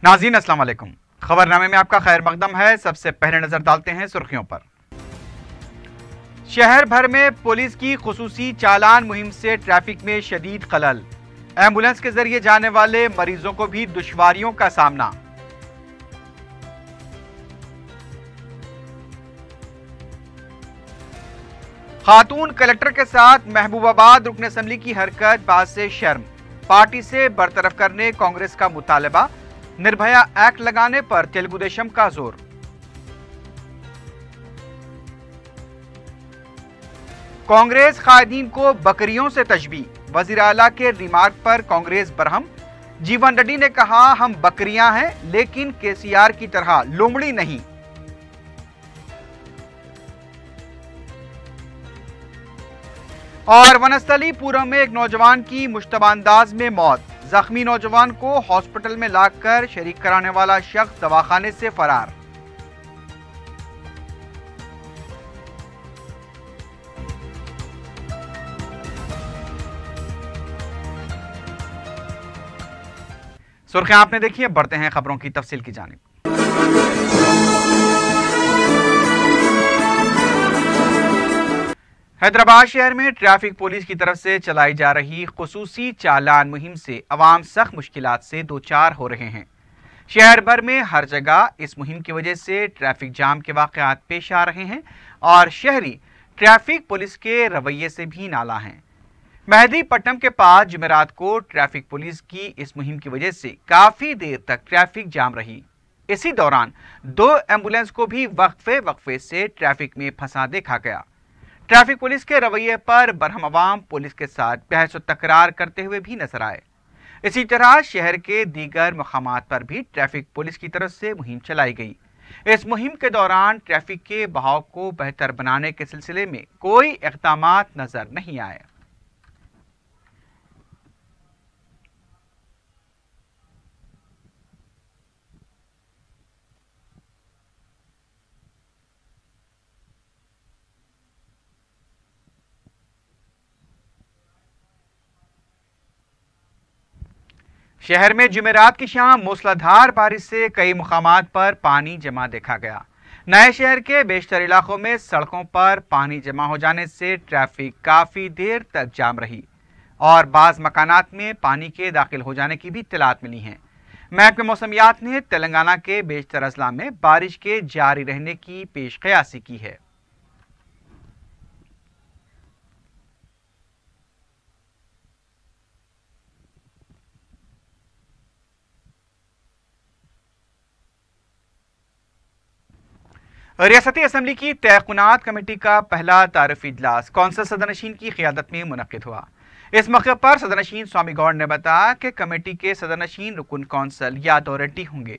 नाज़रीन अस्सलाम वालेकुम। खबरनामे में आपका खैर मकदम है। सबसे पहले नजर डालते हैं सुर्खियों पर। शहर भर में पुलिस की खुसूसी चालान मुहिम से ट्रैफिक में शदीद खलल। एम्बुलेंस के जरिए जाने वाले मरीजों को भी दुश्वारियों का सामना। खातून कलेक्टर के साथ महबूबाबाद रुकन असम्बली की हरकत बात से शर्म। पार्टी से बरतरफ करने कांग्रेस का मुतालबा। निर्भया एक्ट लगाने पर तेलुगु देशम का जोर। कांग्रेस कायदीन को बकरियों से तशबीह। वजीर आला के रिमार्क पर कांग्रेस बरहम। जीवन रेड्डी ने कहा, हम बकरियां हैं लेकिन केसीआर की तरह लोमड़ी नहीं। और वनस्थलीपुरम में एक नौजवान की मुश्तबा अंदाज में मौत। जख्मी नौजवान को हॉस्पिटल में लाकर शरीक कराने वाला शख्स दवाखाने से फरार। सुर्खियां आपने देखी है, बढ़ते हैं खबरों की तफसील की जानिब। हैदराबाद शहर में ट्रैफिक पुलिस की तरफ से चलाई जा रही खुसूसी चालान मुहिम से अवाम सख्त मुश्किलात से दो चार हो रहे हैं। शहर भर में हर जगह इस मुहिम की वजह से ट्रैफिक जाम के वाक़यात पेश आ रहे हैं और शहरी ट्रैफिक पुलिस के रवैये से भी नाला हैं। मेहदीपट्टनम के पास जुमेरात को ट्रैफिक पुलिस की इस मुहिम की वजह से काफ़ी देर तक ट्रैफिक जाम रही। इसी दौरान दो एम्बुलेंस को भी वक्फे से ट्रैफिक में फंसा देखा गया। ट्रैफिक पुलिस के रवैये पर बरहम अवाम पुलिस के साथ बहस व तकरार करते हुए भी नजर आए। इसी तरह शहर के दीगर मकामात पर भी ट्रैफिक पुलिस की तरफ से मुहिम चलाई गई। इस मुहिम के दौरान ट्रैफिक के बहाव को बेहतर बनाने के सिलसिले में कोई इक़दामात नजर नहीं आए। शहर में जुमेरात की शाम मूसलाधार बारिश से कई मुकामात पर पानी जमा देखा गया। नए शहर के बेशतर इलाकों में सड़कों पर पानी जमा हो जाने से ट्रैफिक काफ़ी देर तक जाम रही और बाज़ मकानात में पानी के दाखिल हो जाने की भी इत्तलात मिली हैं। महकमे मौसमियात ने तेलंगाना के बेशतर अजला में बारिश के जारी रहने की पेशकयासी की है। रियासती असम्बली की तहक़ुनात कमेटी का पहला तारुफी इजलास कौंसल सदरनशीन की क़ियादत में मुनक़्क़िद हुआ। इस मौके पर सदरनशीन स्वामी गौड़ ने बताया कि कमेटी के सदरनशीन रुकन कौंसल यादव रेड्डी होंगे।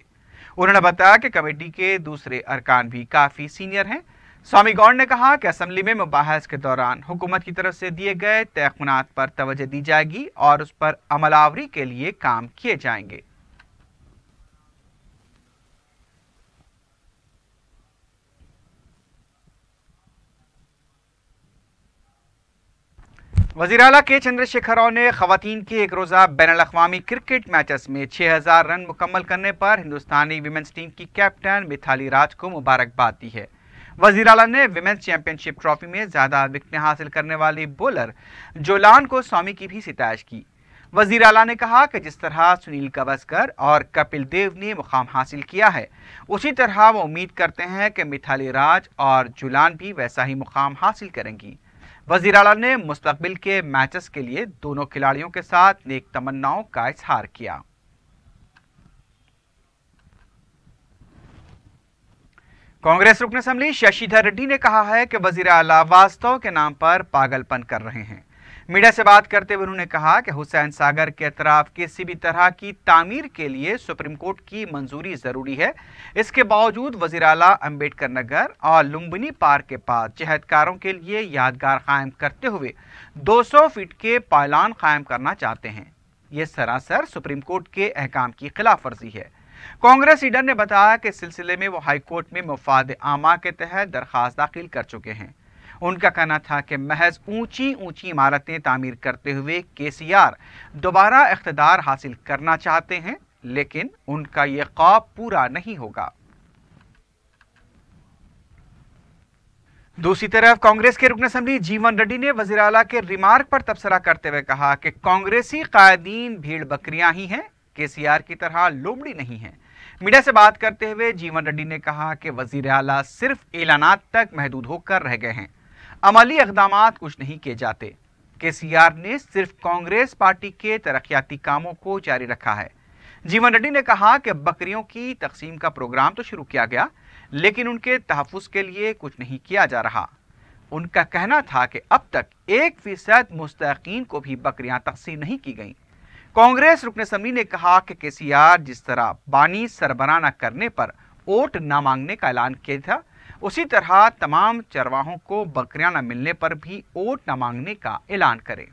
उन्होंने बताया कि कमेटी के दूसरे अरकान भी काफ़ी सीनियर हैं। स्वामी गौड़ ने कहा कि असम्बली में मुबाहस के दौरान हुकूमत की तरफ से दिए गए तहक़ुनात पर तवज्जो दी जाएगी और उस पर अमलावरी के लिए काम किए जाएंगे। वज़ीर आला के चंद्रशेखर राव ने ख़वातीन के एक रोज़ा बैनुल अक़वामी क्रिकेट मैचेस में 6000 रन मुकम्मल करने पर हिंदुस्तानी विमेंस टीम की कैप्टन मिथाली राज को मुबारकबाद दी है। वज़ीर आला ने विमेंस चैंपियनशिप ट्रॉफी में ज़्यादा विकेटें हासिल करने वाली बॉलर जोलान को स्वामी की भी सितारिश की। वज़ीर आला ने कहा कि जिस तरह सुनील गावस्कर और कपिल देव ने मुकाम हासिल किया है, उसी तरह वो उम्मीद करते हैं कि मिथाली राज और जोलान भी वैसा ही मुकाम हासिल करेंगी। वज़ीर आला ने मुस्तक़बिल के मैचेस के लिए दोनों खिलाड़ियों के साथ नेक तमन्नाओं का इज़हार किया। कांग्रेस रुकन असम्बली शशिधर रेड्डी ने कहा है कि वज़ीर आला वास्तव के नाम पर पागलपन कर रहे हैं। मीडिया से बात करते हुए उन्होंने कहा कि हुसैन सागर के अतराफ किसी भी तरह की तामीर के लिए सुप्रीम कोर्ट की मंजूरी ज़रूरी है। इसके बावजूद वज़ीर आला अम्बेडकर नगर और लुम्बिनी पार्क के पास जहदकारों के लिए यादगार कायम करते हुए 200 फीट के पायलान कायम करना चाहते हैं। ये सरासर सुप्रीम कोर्ट के अहकाम की खिलाफ वर्जी है। कांग्रेस लीडर ने बताया कि इस सिलसिले में वो हाई कोर्ट में मफाद आमा के तहत दरख्वास्त दाखिल कर चुके हैं। उनका कहना था कि महज ऊंची ऊंची इमारतें तामीर करते हुए केसीआर दोबारा इख्तिदार हासिल करना चाहते हैं, लेकिन उनका ये ख्वाब पूरा नहीं होगा। दूसरी तरफ कांग्रेस के रुकन असेंबली जीवन रेड्डी ने वजीर आला के रिमार्क पर तबसरा करते हुए कहा कि कांग्रेसी कायदीन भीड़ बकरियां ही हैं, केसीआर की तरह लोमड़ी नहीं है। मीडिया से बात करते हुए जीवन रेड्डी ने कहा कि वजीर आला सिर्फ ऐलानात तक महदूद होकर रह गए हैं, अमली इक़दामात कुछ नहीं किए जाते। केसीआर ने सिर्फ कांग्रेस पार्टी के तरक्याती कामों को जारी रखा है। जीवन रेड्डी ने कहा कि बकरियों की तकसीम का प्रोग्राम तो शुरू किया गया, लेकिन उनके तहफ़्फ़ुज़ के लिए कुछ नहीं किया जा रहा। उनका कहना था कि अब तक 1% मुस्तहक़ीन को भी बकरियां तकसीम नहीं की गईं। कांग्रेस रुकन असेंबली ने कहा कि केसीआर जिस तरह बानी सरबराह न करने पर वोट न मांगने का ऐलान किया था, उसी तरह तमाम चरवाहों को बकरियां न मिलने पर भी वोट न मांगने का ऐलान करें।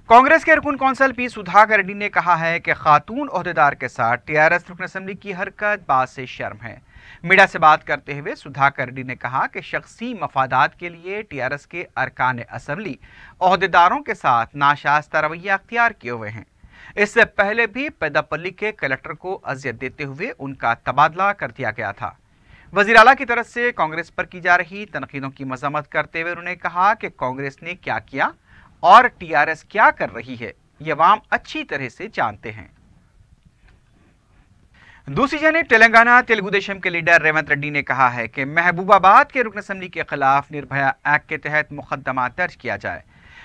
कांग्रेस के रुकन कौंसल पी सुधाकर रेड्डी ने कहा है कि खातून ओहदेदार के साथ टीआरएस रुकन असेंबली की हरकत बात से शर्म है। मीडिया से बात करते हुए सुधाकर रेड्डी ने कहा कि शख्सी मफादात के लिए टीआरएस के अरकान असेंबली ओहदेदारों के साथ नाशास्ता रवैया अख्तियार किए हुए हैं। इससे पहले भी पेदापल्ली के कलेक्टर को अजियत देते हुए उनका तबादला कर दिया गया था। वजीर आला की तरफ से कांग्रेस पर की जा रही तनकीदों की मजम्मत करते हुए उन्होंने कहा कि कांग्रेस ने क्या किया और टीआरएस क्या कर रही है, ये अवाम अच्छी तरह से जानते हैं। दूसरी जानिब तेलंगाना तेलुगु देशम के लीडर रेवंत रेड्डी ने कहा है कि महबूबाबाद के रुकन असेंबली के खिलाफ निर्भया एक्ट के तहत मुकदमा दर्ज किया जाए।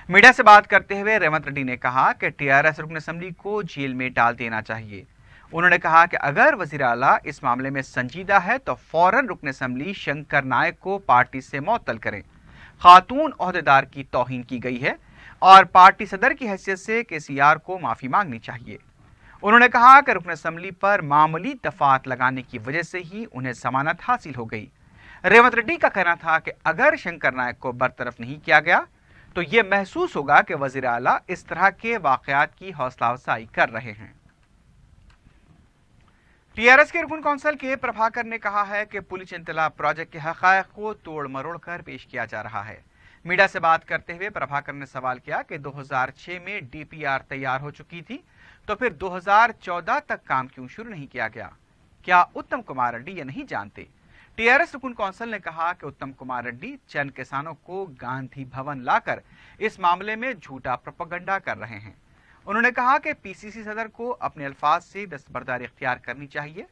मीडिया से बात करते हुए रेवंत रेड्डी ने कहा कि टीआरएस रुकन असेंबली को जेल में डाल देना चाहिए। उन्होंने कहा कि अगर वजीर आला इस मामले में संजीदा है तो फौरन रुकन असेंबली शंकर नायक को पार्टी से मुअत्तल करें। खातून ओहदेदार की तौहीन की गई है और पार्टी सदर की हैसियत से केसीआर को माफी मांगनी चाहिए। उन्होंने कहा कि रुकन असेंबली पर मामूली दफात लगाने की वजह से ही उन्हें जमानत हासिल हो गई। रेवंत रेड्डी का कहना था कि अगर शंकर नायक को बरतरफ नहीं किया गया तो यह महसूस होगा कि वजीर आला इस तरह के वाकयात की हौसला अफजाई कर रहे हैं। टीआरएस के रुकन कौंसल के प्रभाकर ने कहा है कि पुलिस इंतला प्रोजेक्ट के हक़ाइक़ को तोड़ मरोड़ कर पेश किया जा रहा है। मीडिया से बात करते हुए प्रभाकर ने सवाल किया कि 2006 में डीपीआर तैयार हो चुकी थी, तो फिर 2014 तक काम क्यों शुरू नहीं किया गया? क्या उत्तम कुमार रेड्डी ये नहीं जानते? टीआरएस रुकन कौंसल ने कहा कि उत्तम कुमार रेड्डी चंद किसानों को गांधी भवन लाकर इस मामले में झूठा प्रोपेगेंडा कर रहे हैं। उन्होंने कहा कि पीसीसी सदर को अपने अल्फाज से दस्तबरदारी इख्तियार करनी चाहिए।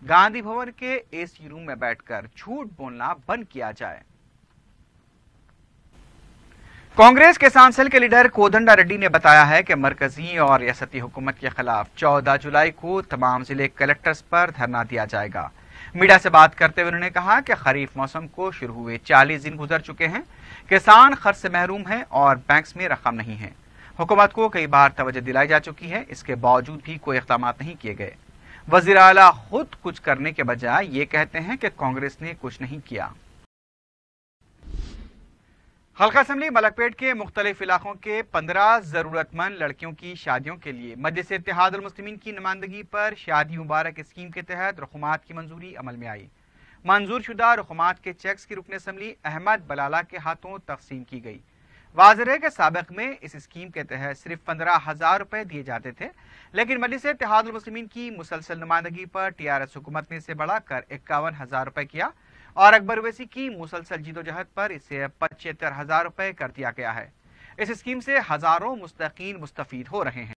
गांधी भवन के एसी रूम में बैठकर झूठ बोलना बंद किया जाए। कांग्रेस किसान सेल के लीडर कोदंडा रेड्डी ने बताया है कि मरकजी और रियासती हुकूमत के खिलाफ 14 जुलाई को तमाम जिले कलेक्टर्स पर धरना दिया जाएगा। मीडिया से बात करते हुए उन्होंने कहा कि खरीफ मौसम को शुरू हुए 40 दिन गुजर चुके हैं, किसान खर्च से महरूम हैं और बैंक्स में रकम नहीं है। हुकूमत को कई बार तवज्जो दिलाई जा चुकी है, इसके बावजूद भी कोई इक़दाम नहीं किए गए। वज़ीर आला खुद कुछ करने के बजाय ये कहते हैं कि कांग्रेस ने कुछ नहीं किया। हल्का असेंबली मलकपेट के मुख्तलिफ इलाकों के 15 जरूरतमंद लड़कियों की शादियों के लिए मजलिस इत्तेहादुल मुस्लिमीन की नुमाइंदगी पर शादी मुबारक स्कीम के तहत रुक़ुमात की मंजूरी अमल में आई। मंजूर शुदा रुक़ुमात के चेक्स की रुकन असेंबली अहमद बलाला के हाथों तकसीम की गई। वाज़ेह है कि साबिक़ में इस स्कीम के तहत सिर्फ 15,000 रुपए दिए जाते थे, लेकिन मजलिस इत्तेहादुल मुस्लिमीन की मुसलसल नुमाइंदगी पर टीआरएस हुकूमत ने इसे बढ़ाकर 51,000 रुपए किया और अकबर ओवैसी की मुसलसल जिदोजहद पर इसे 75,000 रुपए कर दिया गया है। इस स्कीम से हजारों मुस्तकीन मुस्तफीद हो रहे हैं।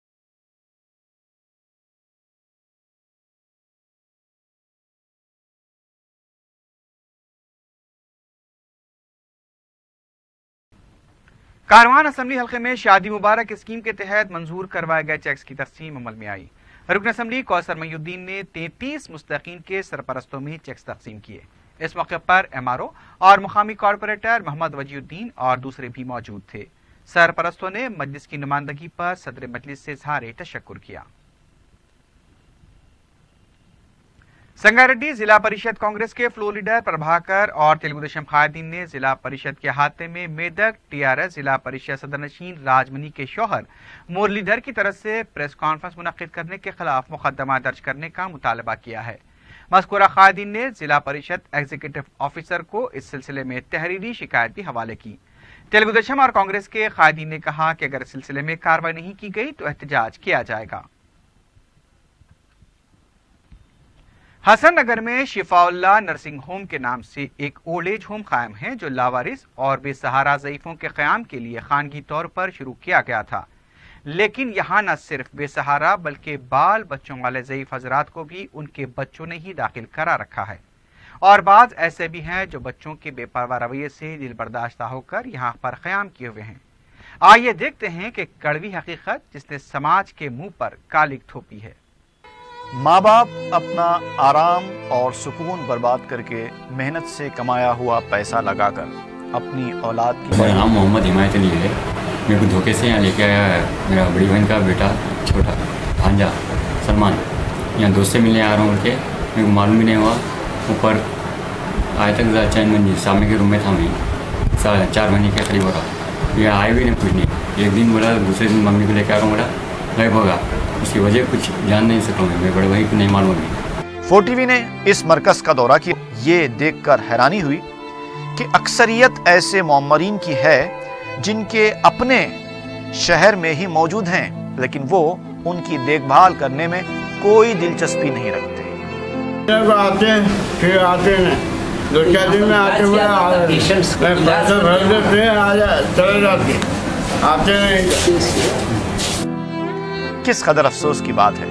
कारवान असेंबली हल्के में शादी मुबारक स्कीम के तहत मंजूर करवाए गए चेक्स की तकसीम अमल में आई। रुकन असेंबली कौसर महीउद्दीन ने 33 मुस्तकीन के सरपरस्तों में चेक्स तकसीम किए। इस मौके पर एमआरओ और मुकामी कॉरपोरेटर मोहम्मद वजीउद्दीन और दूसरे भी मौजूद थे। सरपरस्तों ने मजलिस की नुमाइंदगी पर सदर मजलिस से इज़हार तशक्कुर किया। संगारेड्डी जिला परिषद कांग्रेस के फ्लोर लीडर प्रभाकर और तेलुगु देशम कायदीन ने जिला परिषद के अहाते में मेदक टीआरएस जिला परिषद सदरनशीन राजमनी के शौहर मुरलीधर की तरफ से प्रेस कॉन्फ्रेंस मुनक्किद करने के खिलाफ मुकदमा दर्ज करने का मुतालबा किया है। मज़कूरा कायदीन ने जिला परिषद एग्जीक्यूटिव ऑफिसर को इस सिलसिले में तहरीरी शिकायत भी हवाले की। तेलुगु देशम और कांग्रेस के कायदीन ने कहा कि अगर इस सिलसिले में कार्रवाई नहीं की गई तो एहतजाज किया जाएगा। हसन नगर में शिफाउल्लाह नर्सिंग होम के नाम से एक ओल्ड एज होम कायम है जो लावारिस और बेसहारा ज़ईफ़ों के क़याम के लिए खानगी तौर पर शुरू किया गया था, लेकिन यहाँ न सिर्फ बेसहारा बल्कि बाल बच्चों वाले ज़ईफ़ हज़रात को भी उनके बच्चों ने ही दाखिल करा रखा है और बाज़ ऐसे भी हैं जो बच्चों के बेपरवाह रवैये से दिल बर्दाश्त होकर यहाँ पर क़याम किए हुए हैं। आइए देखते हैं कि कड़वी हकीकत जिसने समाज के मुंह पर कालिक थोपी है। माँ बाप अपना आराम और सुकून बर्बाद करके मेहनत से कमाया हुआ पैसा लगाकर अपनी औलाद की। मेरा नाम मोहम्मद हिमायत अली है। मेरे को धोखे से यहाँ लेके आया है मेरा बड़ी बहन का बेटा छोटा भांजा सलमान। यहाँ दोस्त से मिलने आ रहा हूँ उनके, मेरे को मालूम भी नहीं हुआ। ऊपर आए तक चैन मंजिल सामने के रूम में था, मैं 4 महीने के करीब हो रहा। ये आए भी नहीं कुछ नहीं। एक दिन बोला, दूसरे दिन मम्मी को लेकर आ रहा हूँ, बोला गायब होगा। उसकी वजह कुछ जान नहीं सका मैं, बड़े भाई को नहीं मालूम है। 4TV ने इस मरकज़ का दौरा किया। ये देखकर हैरानी हुई कि अक्सरियत ऐसे मुअम्मरीन की है जिनके अपने शहर में ही मौजूद हैं, लेकिन वो उनकी देखभाल करने में कोई दिलचस्पी नहीं रखते। आते हैं फिर आते हैं 2-4 दिन में आते हुए पैसा भर देते हैं, चले जाते आते हैं। किस कदर अफसोस की बात है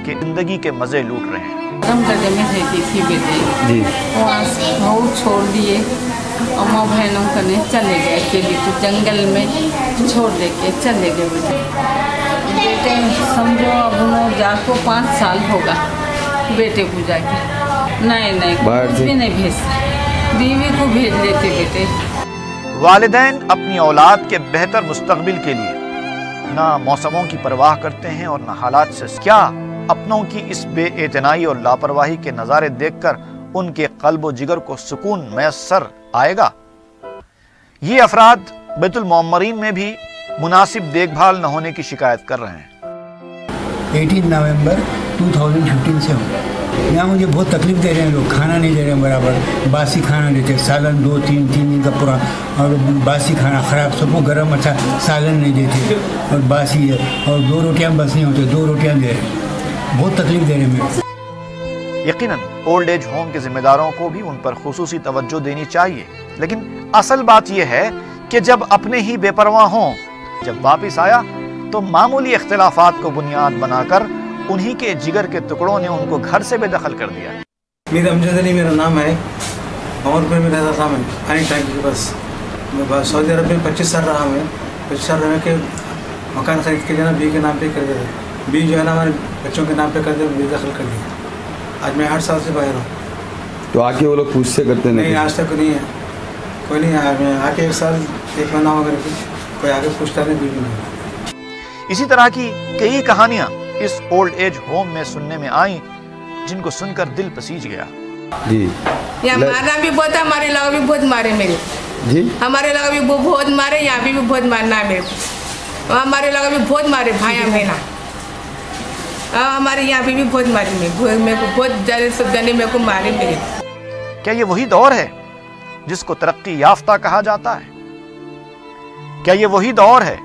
कि जिंदगी के मजे लूट रहे हैं। हम गड्ढे में रहती थी बेटे जी, वहाँ छोड़ दिए, अम्मा बहनों कने चले गए अकेले तो जंगल में छोड़ दे के चले गए बेटे। समझो अब जाको 5 साल होगा बेटे को जाके। नहीं कुछ भी नहीं भेजते, बीवी को भेज देते बेटे। वालिदैन अपनी औलाद के बेहतर मुस्तकबिल के लिए ना मौसमों की परवाह करते हैं और ना हालात से। क्या अपनों की इस बेइतनाई और लापरवाही के नज़ारे देखकर उनके क़ल्ब व जिगर को सुकून मैसर आएगा? ये अफराद बैतुल मुअम्मरीन में भी मुनासिब देखभाल न होने की शिकायत कर रहे हैं। 18 नवंबर 2015 से हूँ यहाँ। मुझे बहुत तकलीफ दे रहे हैं लोग, खाना नहीं दे रहे हैं बराबर, बासी खाना देते, सालन 2-3 दिन का पूरा, और बासी खाना ख़राब, सबको गर्म अच्छा सालन नहीं देते और बासी है, और 2 रोटियाँ बस नहीं होते, 2 रोटियाँ दे रहे हैं। बहुत तकलीफ दे रहे हैं मेरे। यकीनन ओल्ड एज होम के जिम्मेदारों को भी उन पर खुसूसी तवज्जो देनी चाहिए, लेकिन असल बात यह है कि जब अपने ही बेपरवाह हों, जब वापस आया तो मामूली इख्तिलाफात को बुनियाद बनाकर उन्हीं के जिगर के टुकड़ों ने उनको घर से बेदखल कर दिया। मेरा अमजद अली मेरा नाम है, अमरपुर में रहता था मैं पानी टैंक के पास। मैं सऊदी अरब में 25 साल रहा। मैं 25 साल रह के मकान खरीद के देना बी के नाम पे कर दिया, बी जो है ना हमारे बच्चों के नाम पे कर दिया, बेदखल कर दिया। आज मैं 8 साल से बाहर हूँ। तो आके वो लोग पूछ से करते नहीं? आज तक नहीं है, कोई नहीं आया। मैं आके 1 साल 1 महीना हो गया, कोई आगे पूछता नहीं, भी नहीं। इसी तरह की कई कहानियां इस ओल्ड एज होम में सुनने में आई, जिनको सुनकर दिल पसीज गया। जी, यहाँ मारना भी बहुत, हमारे लगा भी बहुत मारे मेरे जी, हमारे लगा भी बहुत मारे, यहाँ भी बहुत मारना मेरे, हमारे लगा भी बहुत मारे भाया मेरा, हमारे यहाँ भी बहुत मारे मेरे को, बहुत ज़्यादा सब जने मेरे को मारे मेरे। क्या ये वही दौर है जिसको तरक्की याफ्ता कहा जाता है? क्या ये वही दौर है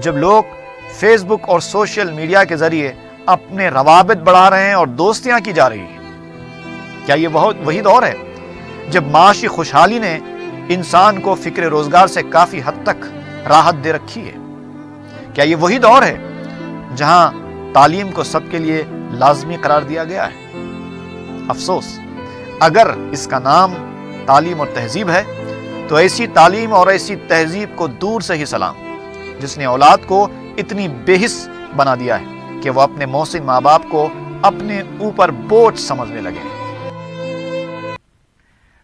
जब लोग फेसबुक और सोशल मीडिया के जरिए अपने रवाबित बढ़ा रहे हैं और दोस्तियां की जा रही हैं? क्या ये वही दौर है जब माशी खुशहाली ने इंसान को फिक्र रोजगार से काफी हद तक राहत दे रखी है? क्या ये वही दौर है जहां तालीम को सबके लिए लाजमी करार दिया गया है? अफसोस, अगर इसका नाम तालीम और तहजीब है तो ऐसी तालीम और ऐसी तहजीब को दूर से ही सलाम, जिसने औलाद को इतनी बेहिस बना दिया है कि वो अपने मोहसिन माँ बाप को अपने ऊपर बोझ समझने लगे।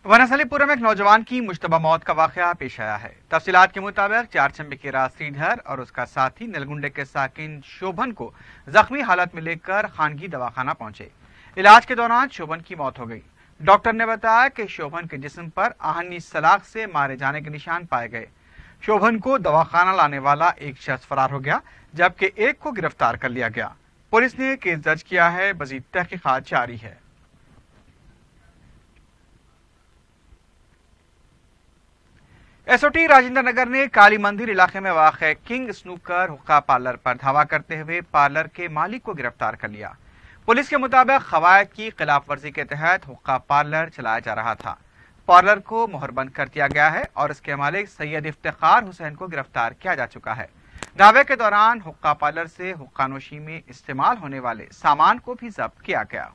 वनस्थलीपुर में एक नौजवान की मुश्तबा मौत का वाकया पेश आया है। तफसीलात के मुताबिक 4 चंबे के राज श्रीधर और उसका साथी नलगुंडे के साकिन शोभन को जख्मी हालत में लेकर खानगी दवाखाना पहुंचे। इलाज के दौरान शोभन की मौत हो गई। डॉक्टर ने बताया कि शोभन के जिस्म पर आहनी सलाख से मारे जाने के निशान पाए गए। शोभन को दवाखाना लाने वाला एक शख्स फरार हो गया, जबकि एक को गिरफ्तार कर लिया गया। पुलिस ने केस दर्ज किया है, मजीद तहकीकात जारी है। एसओटी राजेंद्र नगर ने काली मंदिर इलाके में वाक़ किंग स्नूकर हुक्का पार्लर पर धावा करते हुए पार्लर के मालिक को गिरफ्तार कर लिया। पुलिस के मुताबिक क़वायद की खिलाफ वर्जी के तहत हुक्का पार्लर चलाया जा रहा था। पार्लर को मोहरबंद कर दिया गया है और इसके मालिक सैयद इफ्तिखार हुसैन को गिरफ्तार किया जा चुका है। धावे के दौरान हुक्का पार्लर से हुक्का नोशी में इस्तेमाल होने वाले सामान को भी जब्त किया गया।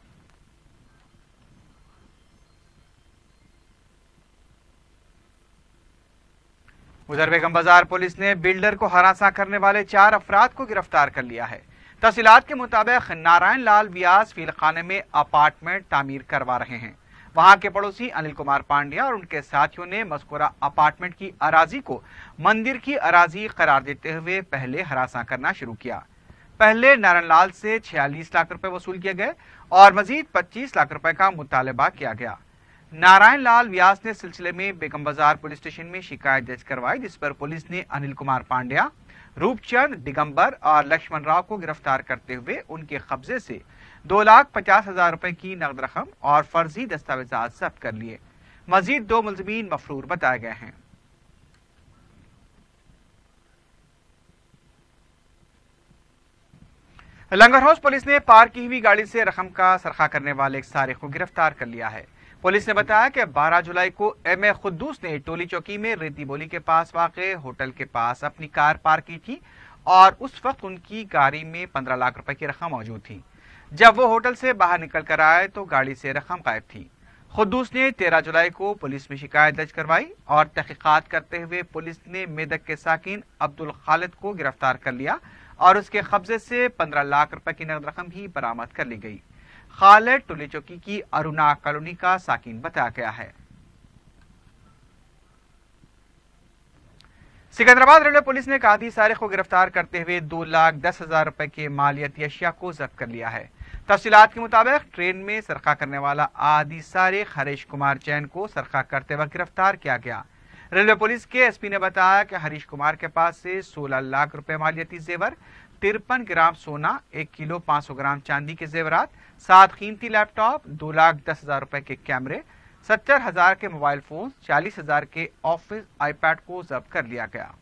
उधर बेगम बाजार पुलिस ने बिल्डर को हरासा करने वाले 4 अफराद को गिरफ्तार कर लिया है। तफसीलात के मुताबिक नारायण लाल व्यास फीलखाने में अपार्टमेंट तामीर करवा रहे हैं। वहां के पड़ोसी अनिल कुमार पांड्या और उनके साथियों ने मज़कूरा अपार्टमेंट की अराजी को मंदिर की अराजी करार देते हुए पहले हरासा करना शुरू किया। पहले नारायण लाल से 46 लाख रुपए वसूल किए गए और मजीद 25 लाख रुपए का मुतालबा किया गया। नारायण लाल व्यास ने सिलसिले में बेगम बाजार पुलिस स्टेशन में शिकायत दर्ज करवाई, जिस पर पुलिस ने अनिल कुमार पांड्या, रूपचंद, दिगंबर और लक्ष्मण राव को गिरफ्तार करते हुए उनके कब्जे से 2,50,000 रुपए की नकद रकम और फर्जी दस्तावेजात जब्त कर लिए। मजीद 2 मुलजमीन मफरूर बताए गए हैं। लंगर हाउस पुलिस ने पार्क की हुई गाड़ी से रकम का सरखा करने वाले एक सारिक को गिरफ्तार कर लिया है। पुलिस ने बताया कि 12 जुलाई को एम ए खुद्दूस ने टोली चौकी में रेती बोली के पास वाक़े होटल के पास अपनी कार पार्क की थी और उस वक्त उनकी गाड़ी में 15 लाख रुपए की रकम मौजूद थी। जब वो होटल से बाहर निकल कर आए तो गाड़ी से रकम गायब थी। खुद्दूस ने 13 जुलाई को पुलिस में शिकायत दर्ज करवाई और तहकीकात करते हुए पुलिस ने मेदक के साकिन अब्दुल खालिद को गिरफ्तार कर लिया और उसके कब्जे से 15 लाख रुपए की नकद रकम भी बरामद कर ली गई। खालिद टोली चौकी की अरुणा कॉलोनी का साकिन बताया गया है। सिकंदराबाद रेलवे पुलिस ने कादी सारिक को गिरफ्तार करते हुए 2,10,000 रुपए के मालियाती अशिया को जब्त कर लिया है। तफसीलात के मुताबिक ट्रेन में सरखा करने वाला आदि सारिक हरीश कुमार जैन को सरखा करते वक्त गिरफ्तार किया गया। रेलवे पुलिस के एसपी ने बताया कि हरीश कुमार के पास से 16 लाख रुपए मालियाती जेवर, 53 ग्राम सोना, 1 किलो 500 ग्राम चांदी के जेवरात, 7 कीमती लैपटॉप, 2,10,000 रुपए के कैमरे, 70,000 के मोबाइल फोन, 40,000 के ऑफिस आईपैड को जब्त कर लिया गया।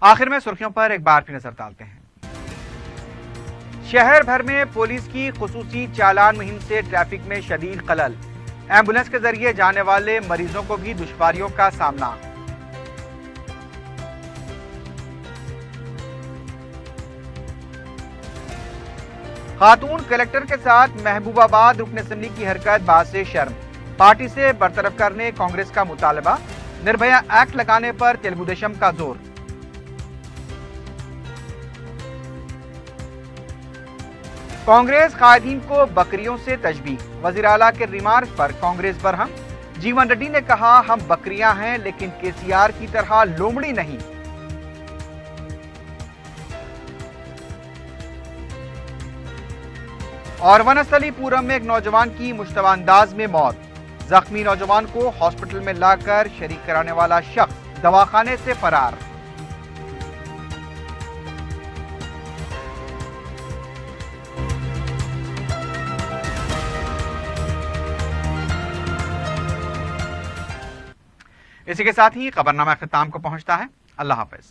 आखिर में सुर्खियों पर एक बार फिर नजर डालते हैं। शहर भर में पुलिस की खुसूसी चालान मुहिम से ट्रैफिक में शदीद खलल। एम्बुलेंस के जरिए जाने वाले मरीजों को भी दुश्वारियों का सामना। खातून कलेक्टर के साथ महबूबाबाद रुकन असेंबली की हरकत बासे शर्म। पार्टी से बरतरफ करने कांग्रेस का मुतालबा। निर्भया एक्ट लगाने पर तेलुगु देशम का जोर। कांग्रेस कायदीन को बकरियों से तशबीह। वजीर आला के रिमार्क पर कांग्रेस बरहम। जीवन रेड्डी ने कहा, हम बकरियां हैं लेकिन केसीआर की तरह लोमड़ी नहीं। और वनस्थलीपुरम में एक नौजवान की मुश्तबा अंदाज में मौत। जख्मी नौजवान को हॉस्पिटल में लाकर शरीक कराने वाला शख्स दवाखाने से फरार। इसी के साथ ही खबरनामा ख़िताम को पहुंचता है। अल्लाह हाफ़िज़।